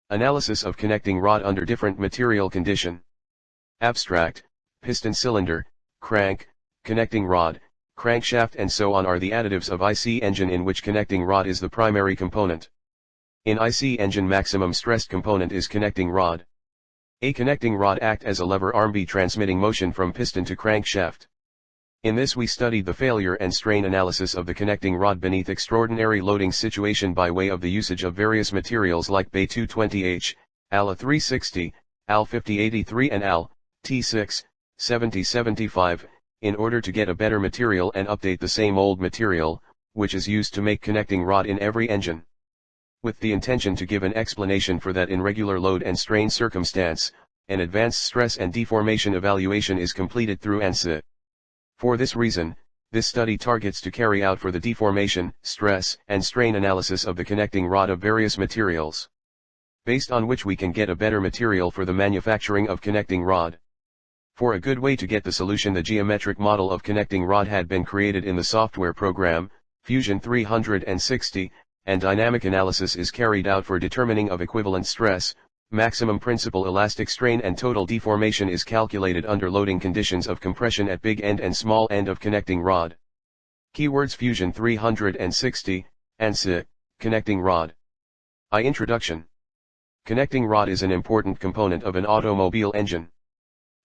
Analysis of connecting rod under different material condition. Abstract, piston cylinder, crank, connecting rod, crankshaft and so on are the additives of IC engine in which connecting rod is the primary component. In IC engine maximum stressed component is connecting rod. A connecting rod act as a lever armby transmitting motion from piston to crankshaft. In this we studied the failure and strain analysis of the connecting rod beneath extraordinary loading situation by way of the usage of various materials like Bay 220H, AL 360, AL 5083 and AL T6, 7075, in order to get a better material and update the same old material, which is used to make connecting rod in every engine. With the intention to give an explanation for that in regular load and strain circumstance, an advanced stress and deformation evaluation is completed through ANSYS. For this reason, this study targets to carry out for the deformation, stress, and strain analysis of the connecting rod of various materials, based on which we can get a better material for the manufacturing of connecting rod. For a good way to get the solution, the geometric model of connecting rod had been created in the software program, Fusion 360, and dynamic analysis is carried out for determining of equivalent stress, maximum principal elastic strain and total deformation is calculated under loading conditions of compression at big end and small end of connecting rod. Keywords Fusion 360, ANSYS, connecting rod. Introduction. Connecting rod is an important component of an automobile engine.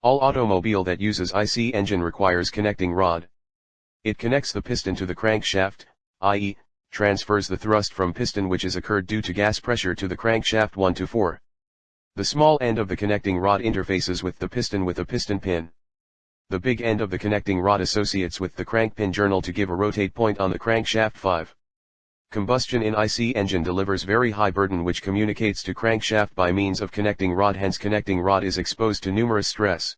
All automobile that uses IC engine requires connecting rod. It connects the piston to the crankshaft, i.e., transfers the thrust from piston which is occurred due to gas pressure to the crankshaft 1 to 4. The small end of the connecting rod interfaces with the piston with a piston pin. The big end of the connecting rod associates with the crank pin journal to give a rotate point on the crankshaft 5. Combustion in IC engine delivers very high burden which communicates to crankshaft by means of connecting rod, hence connecting rod is exposed to numerous stress.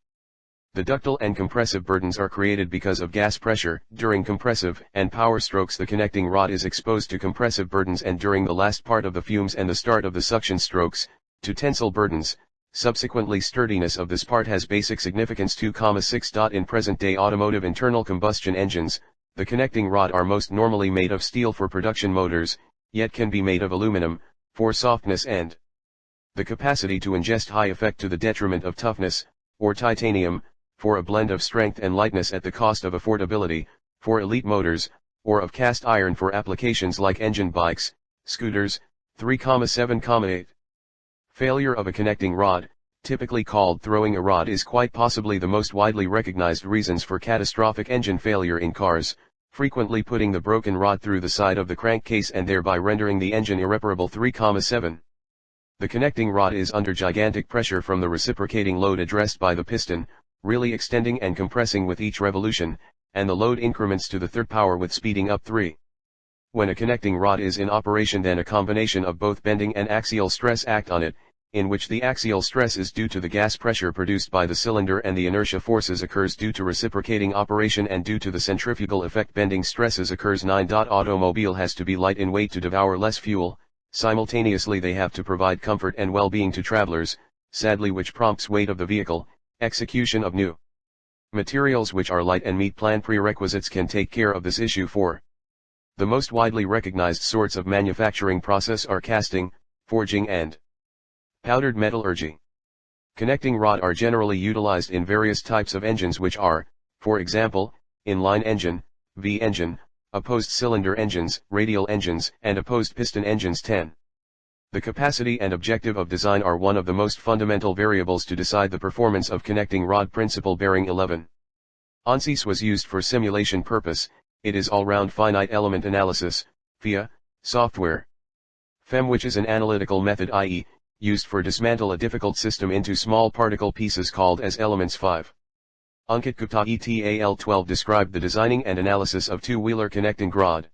The ductile and compressive burdens are created because of gas pressure. During compressive and power strokes the connecting rod is exposed to compressive burdens, and during the last part of the fumes and the start of the suction strokes, to tensile burdens. Subsequently, sturdiness of this part has basic significance 2,6. In present-day automotive internal combustion engines, the connecting rod are most normally made of steel for production motors, yet can be made of aluminum, for softness and the capacity to ingest high effect to the detriment of toughness, or titanium, for a blend of strength and lightness at the cost of affordability, for elite motors, or of cast iron for applications like engine bikes, scooters, 3,7,8. Failure of a connecting rod, typically called throwing a rod, is quite possibly the most widely recognized reasons for catastrophic engine failure in cars, frequently putting the broken rod through the side of the crankcase and thereby rendering the engine irreparable. 3,7. The connecting rod is under gigantic pressure from the reciprocating load addressed by the piston, really extending and compressing with each revolution, and the load increments to the third power with speeding up 3. When a connecting rod is in operation, then a combination of both bending and axial stress act on it, in which the axial stress is due to the gas pressure produced by the cylinder and the inertia forces occurs due to reciprocating operation, and due to the centrifugal effect bending stresses occurs. 9. Automobile has to be light in weight to devour less fuel, simultaneously they have to provide comfort and well-being to travelers, sadly which prompts weight of the vehicle, execution of new materials which are light and meet plan prerequisites can take care of this issue. 4. The most widely recognized sorts of manufacturing process are casting, forging and powdered metallurgy. Connecting rod are generally utilized in various types of engines which are, for example, inline engine, V engine, opposed cylinder engines, radial engines, and opposed piston engines. 10. The capacity and objective of design are one of the most fundamental variables to decide the performance of connecting rod principle bearing. 11. ANSYS was used for simulation purpose. It is all-round finite element analysis, FIA, software. FEM, which is an analytical method, i.e., used for dismantle a difficult system into small particle pieces called as elements. 5. Ankit Gupta et al. 12 described the designing and analysis of two-wheeler connecting rod.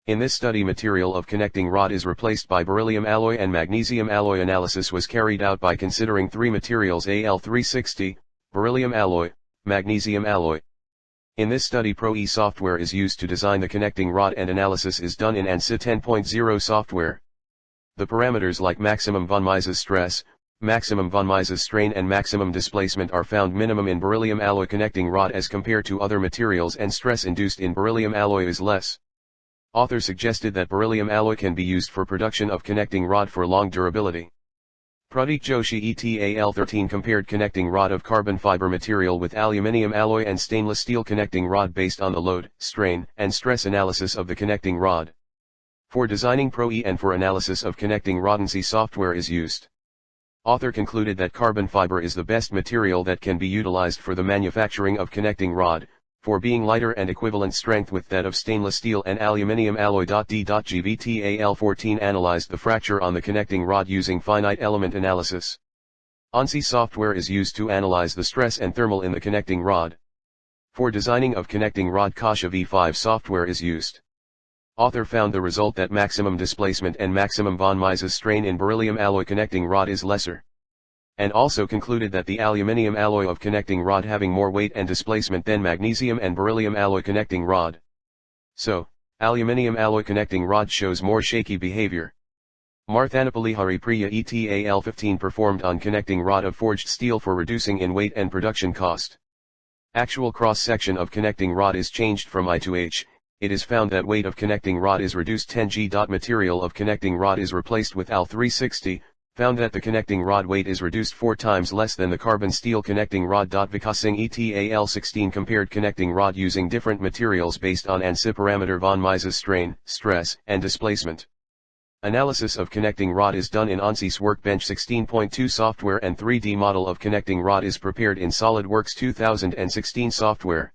In this study, material of connecting rod is replaced by beryllium alloy, and magnesium alloy analysis was carried out by considering three materials: Al 360, beryllium alloy, magnesium alloy. In this study, Pro-E software is used to design the connecting rod, and analysis is done in ANSYS 10.0 software. The parameters like maximum von Mises stress, maximum von Mises strain and maximum displacement are found minimum in beryllium alloy connecting rod as compared to other materials, and stress induced in beryllium alloy is less. Author suggested that beryllium alloy can be used for production of connecting rod for long durability. Pratik Joshi ETAL 13 compared connecting rod of carbon fiber material with aluminium alloy and stainless steel connecting rod based on the load, strain, and stress analysis of the connecting rod. For designing Pro-E and for analysis of connecting rod ANSYS software is used. Author concluded that carbon fiber is the best material that can be utilized for the manufacturing of connecting rod, for being lighter and equivalent strength with that of stainless steel and aluminium alloy. DGVTAL 14 analyzed the fracture on the connecting rod using finite element analysis. ANSYS software is used to analyze the stress and thermal in the connecting rod. For designing of connecting rod Kasha V5 software is used. Author found the result that maximum displacement and maximum von Mises strain in beryllium alloy connecting rod is lesser. And also concluded that the aluminium alloy of connecting rod having more weight and displacement than magnesium and beryllium alloy connecting rod. So, aluminium alloy connecting rod shows more shaky behavior. Marthanapalihari Priya ETAL 15 performed on connecting rod of forged steel for reducing in weight and production cost. Actual cross-section of connecting rod is changed from I to H. It is found that weight of connecting rod is reduced 10 g. Material of connecting rod is replaced with Al 360, found that the connecting rod weight is reduced 4 times less than the carbon steel connecting rod. Vikasing ETAL 16 compared connecting rod using different materials based on ANSYS parameter von Mises strain, stress, and displacement. Analysis of connecting rod is done in ANSYS Workbench 16.2 software and 3D model of connecting rod is prepared in SolidWorks 2016 software.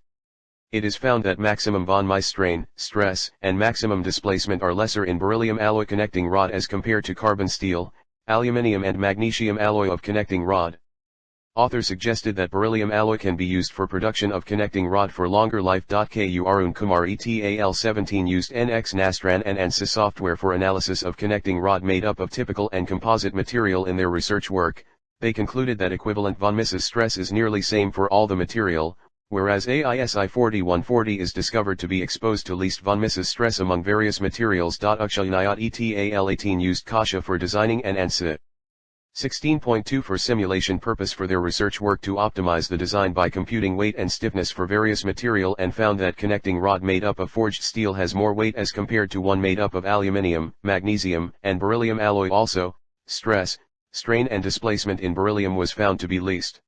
It is found that maximum von Mises strain, stress, and maximum displacement are lesser in beryllium alloy connecting rod as compared to carbon steel, aluminium and magnesium alloy of connecting rod. Author suggested that beryllium alloy can be used for production of connecting rod for longer life. Ku Arun Kumar ETAL 17 used NX Nastran and ANSYS software for analysis of connecting rod made up of typical and composite material in their research work. They concluded that equivalent von Mises stress is nearly same for all the material, whereas AISI 4140 is discovered to be exposed to least von Mises stress among various materials. Akshayanayat ETAL 18 used Kasha for designing and ANSYS 16.2 for simulation purpose for their research work to optimize the design by computing weight and stiffness for various material and found that connecting rod made up of forged steel has more weight as compared to one made up of aluminium, magnesium, and beryllium alloy. Also, stress, strain and displacement in beryllium was found to be least.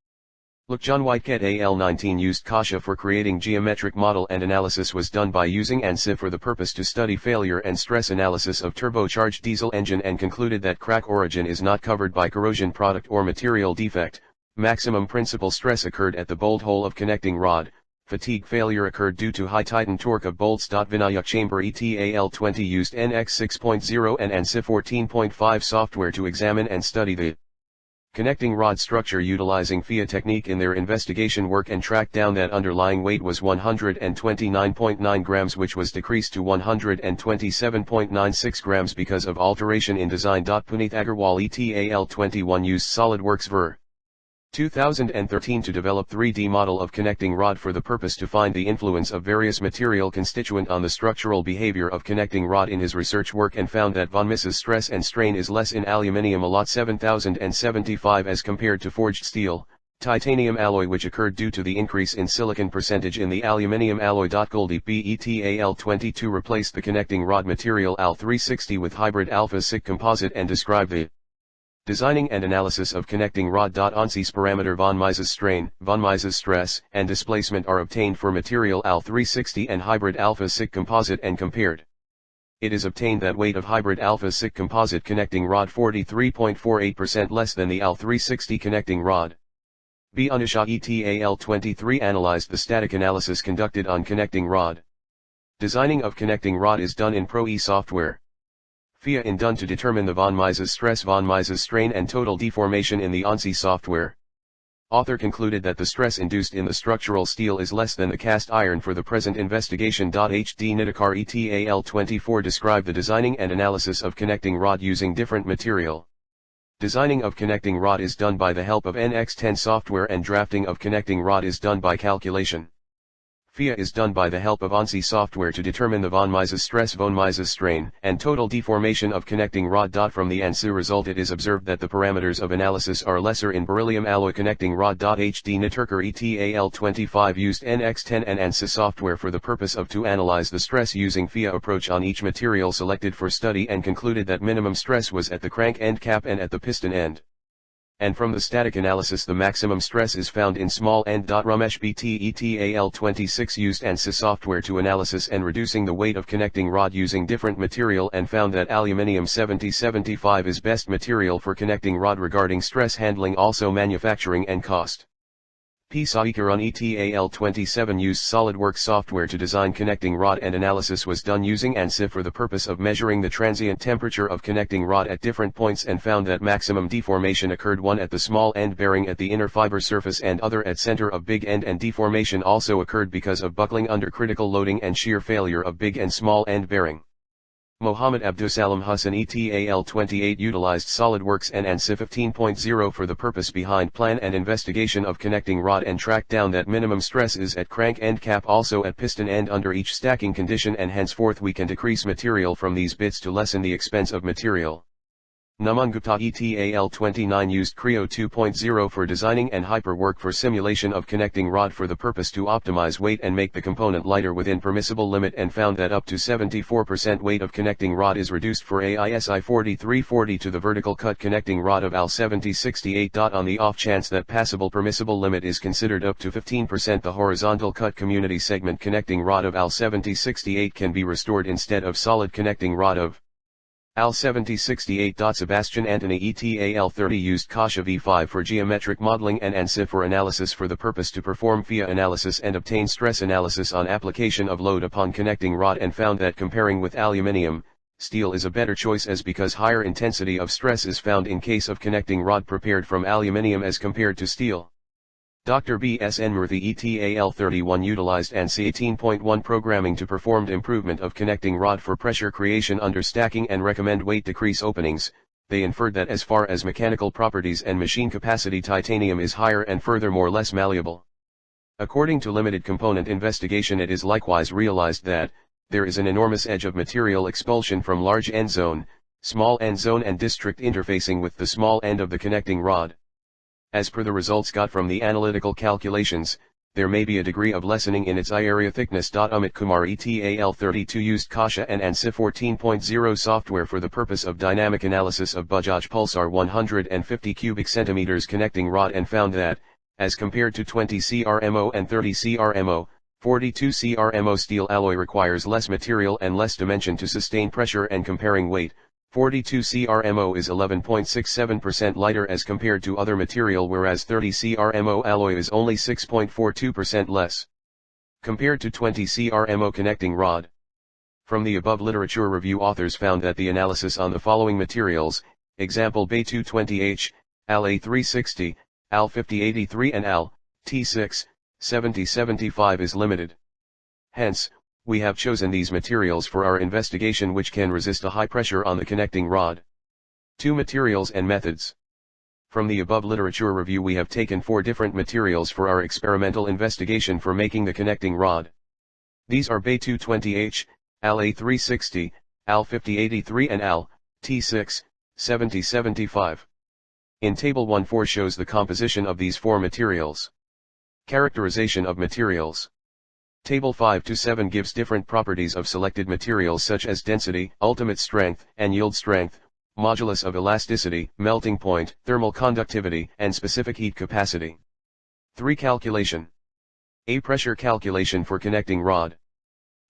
John Whitecat AL 19 used Kasha for creating geometric model and analysis was done by using ANSYS for the purpose to study failure and stress analysis of turbocharged diesel engine and concluded that crack origin is not covered by corrosion product or material defect. Maximum principal stress occurred at the bolt hole of connecting rod. Fatigue failure occurred due to high Titan torque of bolts. Vinayak Chamber ETAL 20 used NX 6.0 and ANSYS 14.5 software to examine and study the connecting rod structure utilizing FIA technique in their investigation work and tracked down that underlying weight was 129.9 grams which was decreased to 127.96 grams because of alteration in design. Puneet Agarwal ETAL 21 used SolidWorks Ver. 2013 to develop 3D model of connecting rod for the purpose to find the influence of various material constituent on the structural behavior of connecting rod in his research work and found that von Mises stress and strain is less in aluminium lot 7075 as compared to forged steel, titanium alloy which occurred due to the increase in silicon percentage in the aluminium alloy. Goldie ETAL 22 replaced the connecting rod material Al 360 with hybrid alpha SiC composite and described the designing and analysis of connecting rod. ANSYS parameter von Mises strain, von Mises stress, and displacement are obtained for material Al 360 and hybrid alpha SiC composite and compared. It is obtained that weight of hybrid alpha SiC composite connecting rod 43.48% less than the Al 360 connecting rod. B. Anisha ETAL 23 analyzed the static analysis conducted on connecting rod. Designing of connecting rod is done in Pro-E software. FIA in done to determine the von Mises stress, von Mises strain and total deformation in the ANSYS software. Author concluded that the stress induced in the structural steel is less than the cast iron for the present investigation. HD Nidakar ETAL 24 described the designing and analysis of connecting rod using different material. Designing of connecting rod is done by the help of NX10 software and drafting of connecting rod is done by calculation. FIA is done by the help of ANSYS software to determine the von Mises stress, von Mises strain, and total deformation of connecting rod. From the ANSYS result it is observed that the parameters of analysis are lesser in beryllium alloy connecting rod. HD Niturker ETAL 25 used NX10 and ANSYS software for the purpose of to analyze the stress using FIA approach on each material selected for study and concluded that minimum stress was at the crank end cap and at the piston end. and from the static analysis the maximum stress is found in small end. Ramesh BTETAL26 used ANSYS software to analysis and reducing the weight of connecting rod using different material and found that aluminium 7075 is best material for connecting rod regarding stress handling, also manufacturing and cost. P. Shekhar on ETAL27 used SolidWorks software to design connecting rod and analysis was done using ANSYS for the purpose of measuring the transient temperature of connecting rod at different points and found that maximum deformation occurred, one at the small end bearing at the inner fiber surface and other at center of big end, and deformation also occurred because of buckling under critical loading and shear failure of big and small end bearing. Mohammed Abdusalam Hassan ETAL28 utilized SolidWorks and ANSYS 15.0 for the purpose behind plan and investigation of connecting rod and tracked down that minimum stress is at crank end cap, also at piston end under each stacking condition, and henceforth we can decrease material from these bits to lessen the expense of material. Naman Gupta ETAL29 used Creo 2.0 for designing and hyperwork for simulation of connecting rod for the purpose to optimize weight and make the component lighter within permissible limit, and found that up to 74% weight of connecting rod is reduced for AISI 4340 to the vertical cut connecting rod of AL 7068. On the off chance that passable permissible limit is considered up to 15%, the horizontal cut community segment connecting rod of AL 7068 can be restored instead of solid connecting rod of AL 7068. Sebastian Antony ETAL30 used Kasha V5 for geometric modeling and ANSYS for analysis for the purpose to perform FIA analysis and obtain stress analysis on application of load upon connecting rod, and found that comparing with aluminium, steel is a better choice as because higher intensity of stress is found in case of connecting rod prepared from aluminium as compared to steel. Dr. B.S. Enmurthy ETAL31 utilized ANSYS 18.1 programming to perform improvement of connecting rod for pressure creation under stacking and recommend weight decrease openings. They inferred that as far as mechanical properties and machine capacity, titanium is higher and furthermore less malleable. According to limited component investigation, it is likewise realized that there is an enormous edge of material expulsion from large end zone, small end zone and district interfacing with the small end of the connecting rod. As per the results got from the analytical calculations, there may be a degree of lessening in its eye area thickness. Amit Kumar ETAL32 used Kasha and ANSYS 14.0 software for the purpose of dynamic analysis of Bajaj Pulsar 150 cubic centimeters connecting rod, and found that, as compared to 20 CRMO and 30 CRMO, 42 CRMO steel alloy requires less material and less dimension to sustain pressure, and comparing weight, 42 CRMO is 11.67% lighter as compared to other material, whereas 30 CRMO alloy is only 6.42% less compared to 20 CRMO connecting rod. From the above literature review, authors found that the analysis on the following materials, example Bay220H, AL A360, AL 5083 and AL T6, 7075 is limited. Hence, we have chosen these materials for our investigation which can resist a high pressure on the connecting rod. 2 materials and methods. From the above literature review we have taken 4 different materials for our experimental investigation for making the connecting rod. These are Bay220H, AL A360, AL 5083 and AL T6, 7075. In Table 1.4 shows the composition of these 4 materials. Characterization of materials. Table 5-7 gives different properties of selected materials such as density, ultimate strength, and yield strength, modulus of elasticity, melting point, thermal conductivity, and specific heat capacity. 3. Calculation. A. Pressure calculation for connecting rod.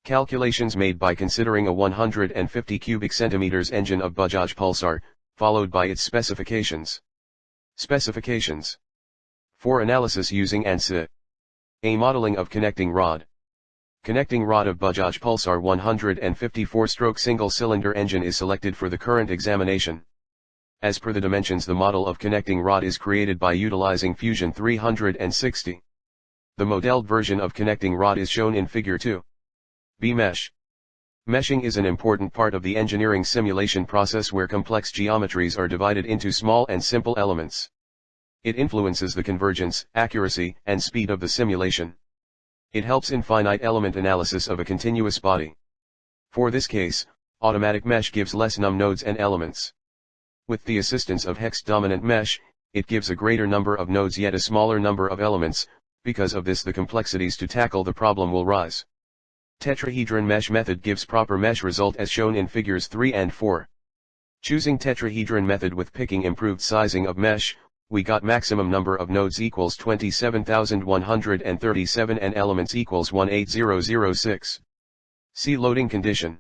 Calculations made by considering a 150 cubic centimeters engine of Bajaj Pulsar, followed by its specifications. Specifications. For analysis using ANSYS. A. Modeling of connecting rod. Connecting rod of Bajaj Pulsar 154-stroke single-cylinder engine is selected for the current examination. As per the dimensions, the model of connecting rod is created by utilizing Fusion 360. The modeled version of connecting rod is shown in Figure 2. B. Mesh. Meshing is an important part of the engineering simulation process where complex geometries are divided into small and simple elements. It influences the convergence, accuracy, and speed of the simulation. It helps in finite element analysis of a continuous body. For this case, automatic mesh gives less num nodes and elements. With the assistance of hex-dominant mesh, it gives a greater number of nodes yet a smaller number of elements. Because of this, the complexities to tackle the problem will rise. Tetrahedron mesh method gives proper mesh result as shown in Figures 3 and 4. Choosing tetrahedron method with picking improved sizing of mesh, we got maximum number of nodes equals 27,137 and elements equals 18006. See loading condition.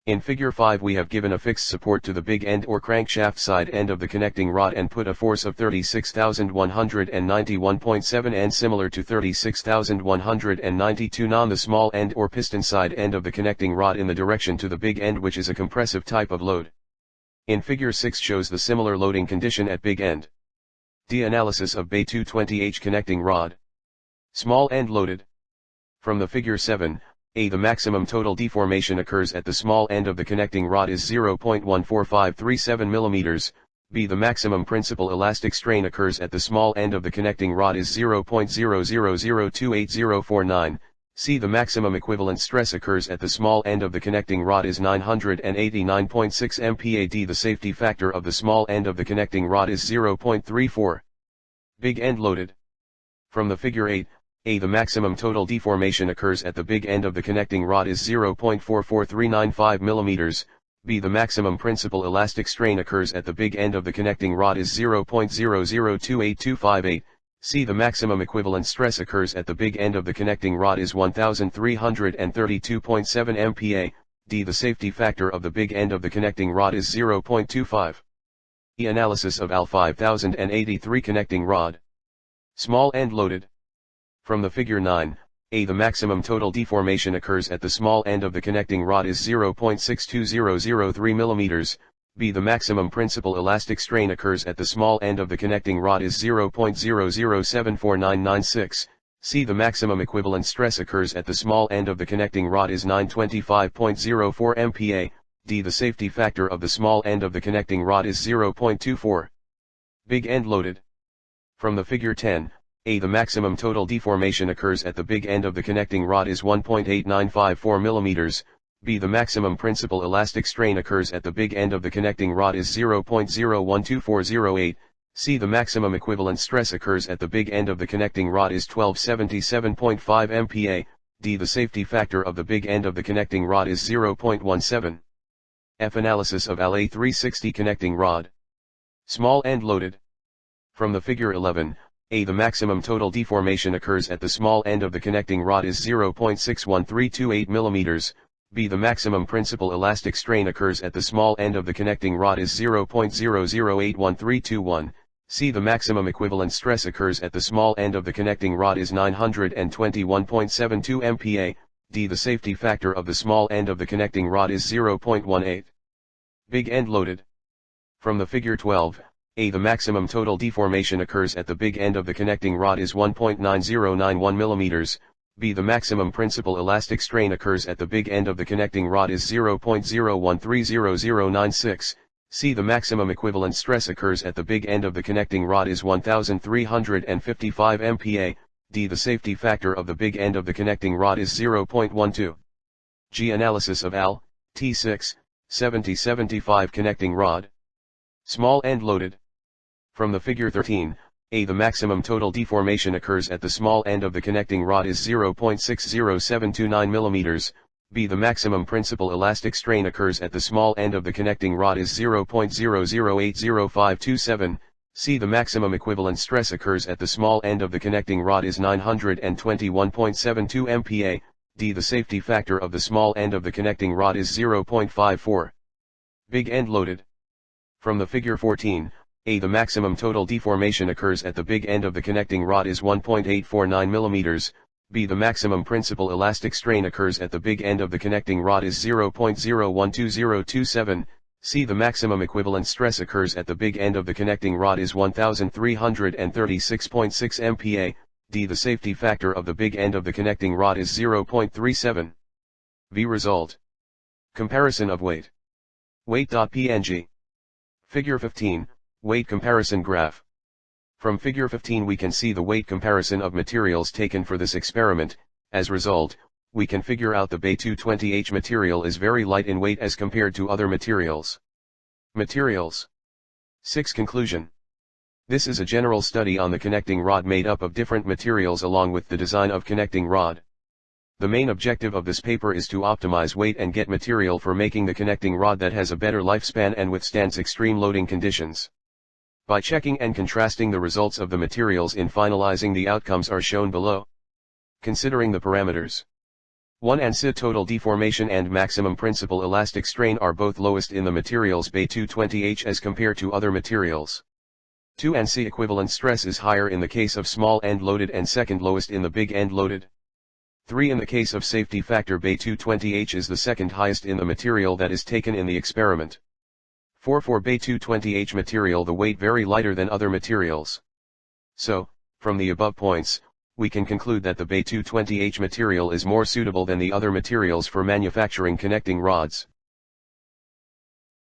In figure 5 we have given a fixed support to the big end or crankshaft side end of the connecting rod and put a force of 36,191.7 and similar to 36,192 on the small end or piston side end of the connecting rod in the direction to the big end, which is a compressive type of load. In figure 6 shows the similar loading condition at big end. D. Analysis of Bay 220H connecting rod. Small end loaded. From the figure 7, A. The maximum total deformation occurs at the small end of the connecting rod is 0.14537 mm, B. The maximum principal elastic strain occurs at the small end of the connecting rod is 0.000288049, C. The maximum equivalent stress occurs at the small end of the connecting rod is 989.6 MPa, D. The safety factor of the small end of the connecting rod is 0.34. Big end loaded. From the figure 8, A. The maximum total deformation occurs at the big end of the connecting rod is 0.44395 mm, B. The maximum principal elastic strain occurs at the big end of the connecting rod is 0.0028258, C. The maximum equivalent stress occurs at the big end of the connecting rod is 1332.7 MPa, D. The safety factor of the big end of the connecting rod is 0.25. E. Analysis of AL 5083 connecting rod. Small end loaded. From the figure 9, A. The maximum total deformation occurs at the small end of the connecting rod is 0.62003 mm, B. The maximum principal elastic strain occurs at the small end of the connecting rod is 0.0074996, C. The maximum equivalent stress occurs at the small end of the connecting rod is 925.04 MPa, D. The safety factor of the small end of the connecting rod is 0.24. Big end loaded. From the figure 10, A. The maximum total deformation occurs at the big end of the connecting rod is 1.8954 mm, B. The maximum principal elastic strain occurs at the big end of the connecting rod is 0.012408, C. The maximum equivalent stress occurs at the big end of the connecting rod is 1277.5 MPa, D. The safety factor of the big end of the connecting rod is 0.17. F. Analysis of AL A360 connecting rod. Small end loaded. From the figure 11, A. The maximum total deformation occurs at the small end of the connecting rod is 0.61328 mm, B. The maximum principal elastic strain occurs at the small end of the connecting rod is 0.00811321, C. The maximum equivalent stress occurs at the small end of the connecting rod is 921.72 MPa, D. The safety factor of the small end of the connecting rod is 0.18. Big end loaded. From the figure 12, A. The maximum total deformation occurs at the big end of the connecting rod is 1.9091 mm, B. The maximum principal elastic strain occurs at the big end of the connecting rod is 0.01300096, C. The maximum equivalent stress occurs at the big end of the connecting rod is 1355 MPa, D. The safety factor of the big end of the connecting rod is 0.12. G. Analysis of AL, T6, 7075 connecting rod. Small end loaded. From the figure 13, A. The maximum total deformation occurs at the small end of the connecting rod is 0.60729 mm, B. The maximum principal elastic strain occurs at the small end of the connecting rod is 0.0080527, C. The maximum equivalent stress occurs at the small end of the connecting rod is 921.72 MPa, D. The safety factor of the small end of the connecting rod is 0.54. Big end loaded. From the figure 14, A. The maximum total deformation occurs at the big end of the connecting rod is 1.849 mm, B. The maximum principal elastic strain occurs at the big end of the connecting rod is 0.012027, C. The maximum equivalent stress occurs at the big end of the connecting rod is 1336.6 MPa, D. The safety factor of the big end of the connecting rod is 0.37. V. Result. Comparison of weight. Weight.png. Figure 15, Weight Comparison Graph. From figure 15 we can see the weight comparison of materials taken for this experiment. As result, we can figure out the Bay 220H material is very light in weight as compared to other materials. Materials. 6. Conclusion. This is a general study on the connecting rod made up of different materials along with the design of connecting rod. The main objective of this paper is to optimize weight and get material for making the connecting rod that has a better lifespan and withstands extreme loading conditions. By checking and contrasting the results of the materials in finalizing, the outcomes are shown below. Considering the parameters. 1. ANSYS total deformation and maximum principal elastic strain are both lowest in the materials Be220H as compared to other materials. 2. ANSYS equivalent stress is higher in the case of small end loaded and second lowest in the big end loaded. 3. In the case of safety factor, Be220H is the second highest in the material that is taken in the experiment. 4. For Be220H material, the weight very lighter than other materials. So, from the above points, we can conclude that the Be220H material is more suitable than the other materials for manufacturing connecting rods.